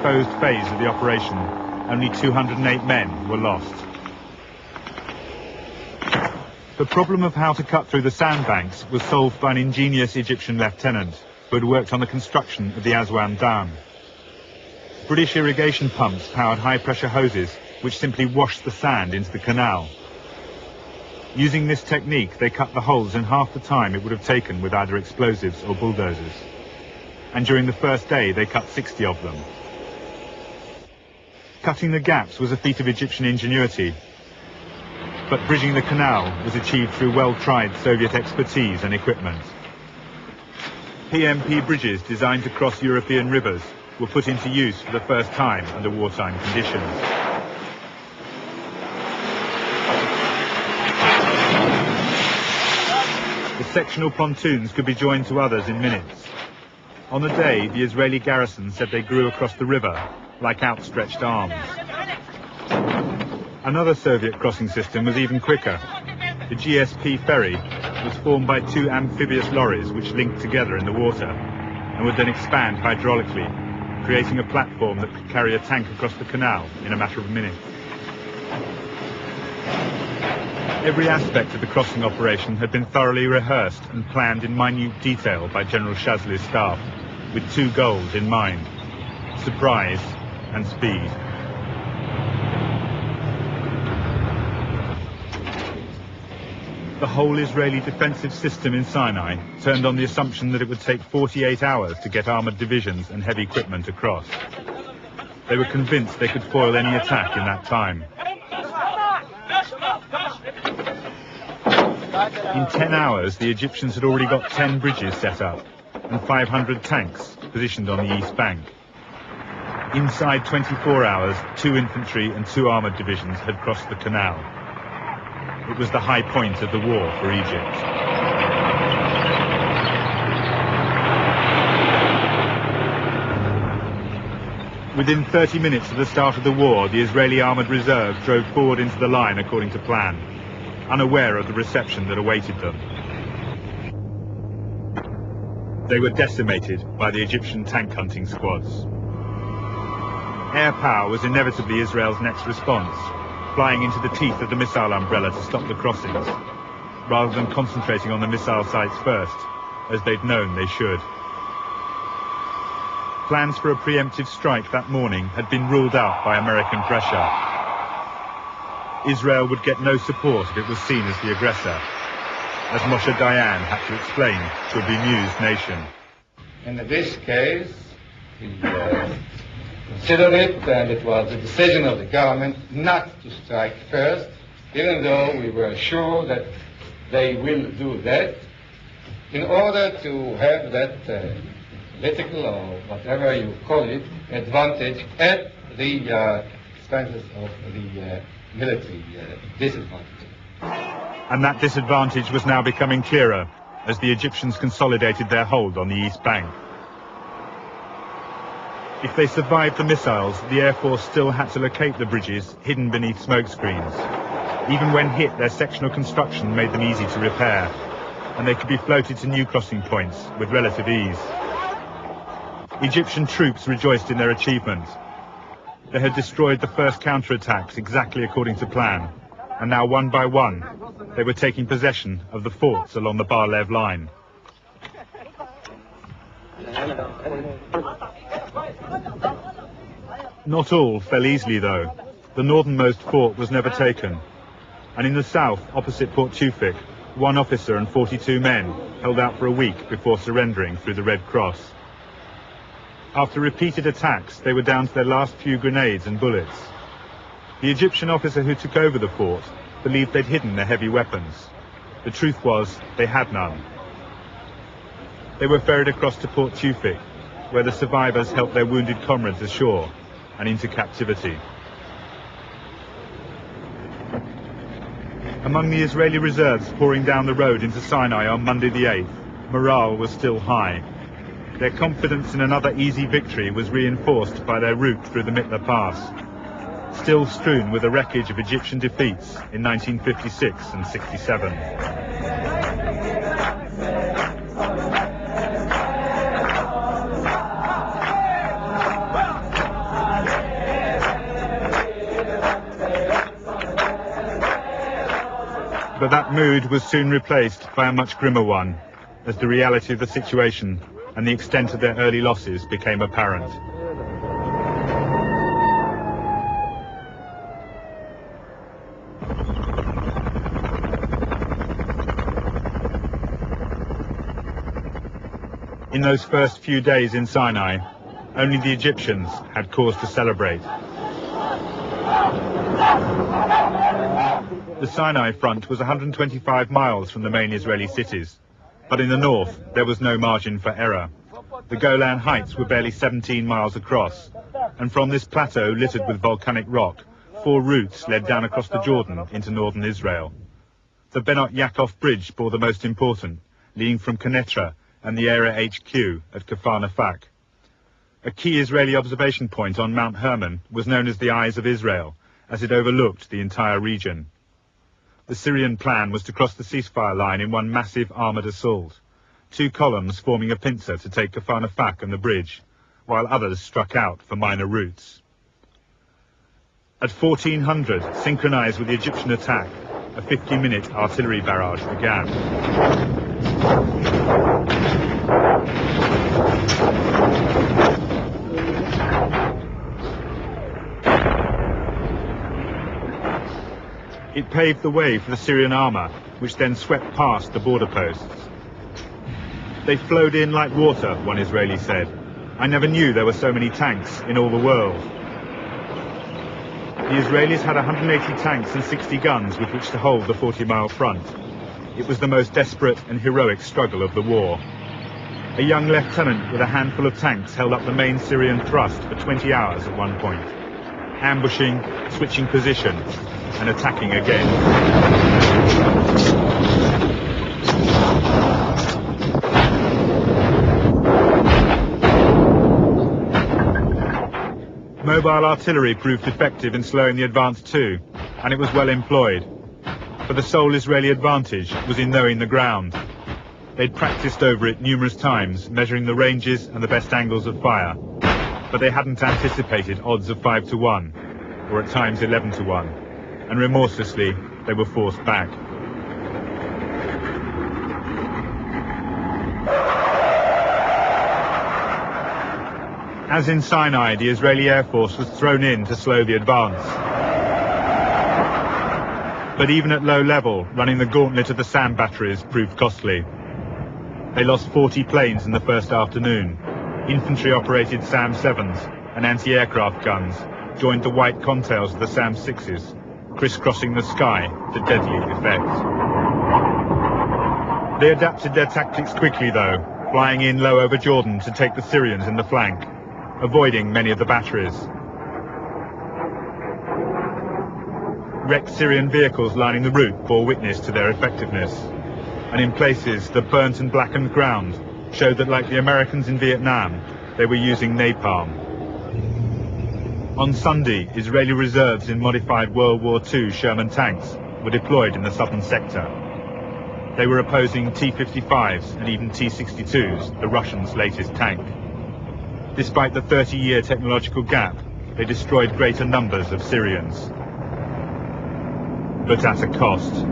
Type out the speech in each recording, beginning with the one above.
exposed phase of the operation, only 208 men were lost. The problem of how to cut through the sandbanks was solved by an ingenious Egyptian lieutenant who had worked on the construction of the Aswan Dam. British irrigation pumps powered high-pressure hoses which simply washed the sand into the canal. Using this technique, they cut the holes in half the time it would have taken with either explosives or bulldozers. And during the first day, they cut 60 of them. Cutting the gaps was a feat of Egyptian ingenuity, but bridging the canal was achieved through well-tried Soviet expertise and equipment. PMP bridges designed to cross European rivers were put into use for the first time under wartime conditions. The sectional pontoons could be joined to others in minutes. On the day, the Israeli garrison said they grew across the river like outstretched arms. Another Soviet crossing system was even quicker. The GSP ferry was formed by two amphibious lorries which linked together in the water and would then expand hydraulically, creating a platform that could carry a tank across the canal in a matter of minutes. Every aspect of the crossing operation had been thoroughly rehearsed and planned in minute detail by General Shazli's staff, with two goals in mind: surprise and speed. The whole Israeli defensive system in Sinai turned on the assumption that it would take 48 hours to get armoured divisions and heavy equipment across. They were convinced they could foil any attack in that time. In 10 hours, the Egyptians had already got 10 bridges set up and 500 tanks positioned on the east bank. Inside 24 hours, 2 infantry and 2 armoured divisions had crossed the canal. It was the high point of the war for Egypt. Within 30 minutes of the start of the war, the Israeli armoured reserve drove forward into the line according to plan, unaware of the reception that awaited them. They were decimated by the Egyptian tank hunting squads. Air power was inevitably Israel's next response, flying into the teeth of the missile umbrella to stop the crossings, rather than concentrating on the missile sites first, as they'd known they should. Plans for a preemptive strike that morning had been ruled out by American pressure. Israel would get no support if it was seen as the aggressor, as Moshe Dayan had to explain to a bemused nation. In this case, we considered it, and it was the decision of the government not to strike first, even though we were sure that they will do that, in order to have that political, or whatever you call it, advantage at the expenses of the military disadvantage. And that disadvantage was now becoming clearer as the Egyptians consolidated their hold on the east bank. If they survived the missiles, the Air Force still had to locate the bridges hidden beneath smoke screens. Even when hit, their sectional construction made them easy to repair, and they could be floated to new crossing points with relative ease. Egyptian troops rejoiced in their achievement. They had destroyed the first counterattacks exactly according to plan, and now one by one they were taking possession of the forts along the Bar-Lev line. Not all fell easily though. The northernmost fort was never taken, and in the south, opposite Port Tewfik, 1 officer and 42 men held out for a week before surrendering through the Red Cross. After repeated attacks, they were down to their last few grenades and bullets. The Egyptian officer who took over the fort believed they'd hidden their heavy weapons. The truth was, they had none. They were ferried across to Port Tewfik, where the survivors helped their wounded comrades ashore and into captivity. Among the Israeli reserves pouring down the road into Sinai on Monday the 8th, morale was still high. Their confidence in another easy victory was reinforced by their route through the Mitla Pass, still strewn with the wreckage of Egyptian defeats in 1956 and 67. But that mood was soon replaced by a much grimmer one, as the reality of the situation and the extent of their early losses became apparent. In those first few days in Sinai, only the Egyptians had cause to celebrate. The Sinai front was 125 miles from the main Israeli cities, but in the north there was no margin for error. The Golan Heights were barely 17 miles across, and from this plateau littered with volcanic rock, 4 routes led down across the Jordan into northern Israel. The Benot Yaakov Bridge bore the most important, leading from Kenetra and the area HQ at Kfar Nafak. A key Israeli observation point on Mount Hermon was known as the Eyes of Israel, as it overlooked the entire region. The Syrian plan was to cross the ceasefire line in one massive armoured assault, 2 columns forming a pincer to take Kfar Nafak and the bridge, while others struck out for minor routes. At 1400, synchronised with the Egyptian attack, a 50-minute artillery barrage began. It paved the way for the Syrian armour, which then swept past the border posts. They flowed in like water, one Israeli said. I never knew there were so many tanks in all the world. The Israelis had 180 tanks and 60 guns with which to hold the 40-mile front. It was the most desperate and heroic struggle of the war. A young lieutenant with a handful of tanks held up the main Syrian thrust for 20 hours at one point, ambushing, switching position, and attacking again. Mobile artillery proved effective in slowing the advance too, and it was well employed. For the sole Israeli advantage was in knowing the ground. They'd practiced over it numerous times, measuring the ranges and the best angles of fire, but they hadn't anticipated odds of 5 to 1, or at times 11 to 1, and remorselessly they were forced back. As in Sinai, the Israeli Air Force was thrown in to slow the advance. But even at low level, running the gauntlet of the SAM batteries proved costly. They lost 40 planes in the first afternoon. Infantry-operated SAM-7s and anti-aircraft guns joined the white contails of the SAM-6s, crisscrossing the sky to deadly effect. They adapted their tactics quickly, though, flying in low over Jordan to take the Syrians in the flank, avoiding many of the batteries. Wrecked Syrian vehicles lining the route bore witness to their effectiveness, and in places the burnt and blackened ground showed that, like the Americans in Vietnam, they were using napalm. On Sunday, Israeli reserves in modified World War II Sherman tanks were deployed in the southern sector. They were opposing T-55s and even T-62s, the Russians' latest tank. Despite the 30-year technological gap, they destroyed greater numbers of Syrians. But at a cost.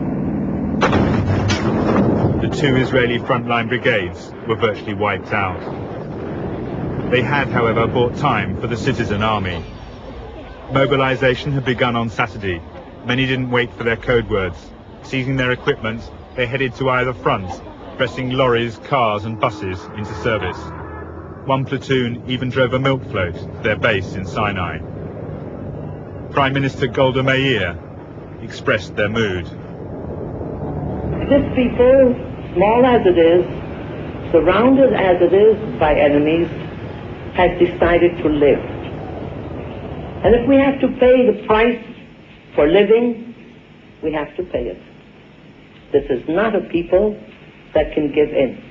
The 2 Israeli frontline brigades were virtually wiped out. They had, however, bought time for the citizen army. Mobilization had begun on Saturday. Many didn't wait for their code words. Seizing their equipment, they headed to either front, pressing lorries, cars and buses into service. One platoon even drove a milk float to their base in Sinai. Prime Minister Golda Meir expressed their mood. This people, small as it is, surrounded as it is by enemies, has decided to live. And if we have to pay the price for living, we have to pay it. This is not a people that can give in.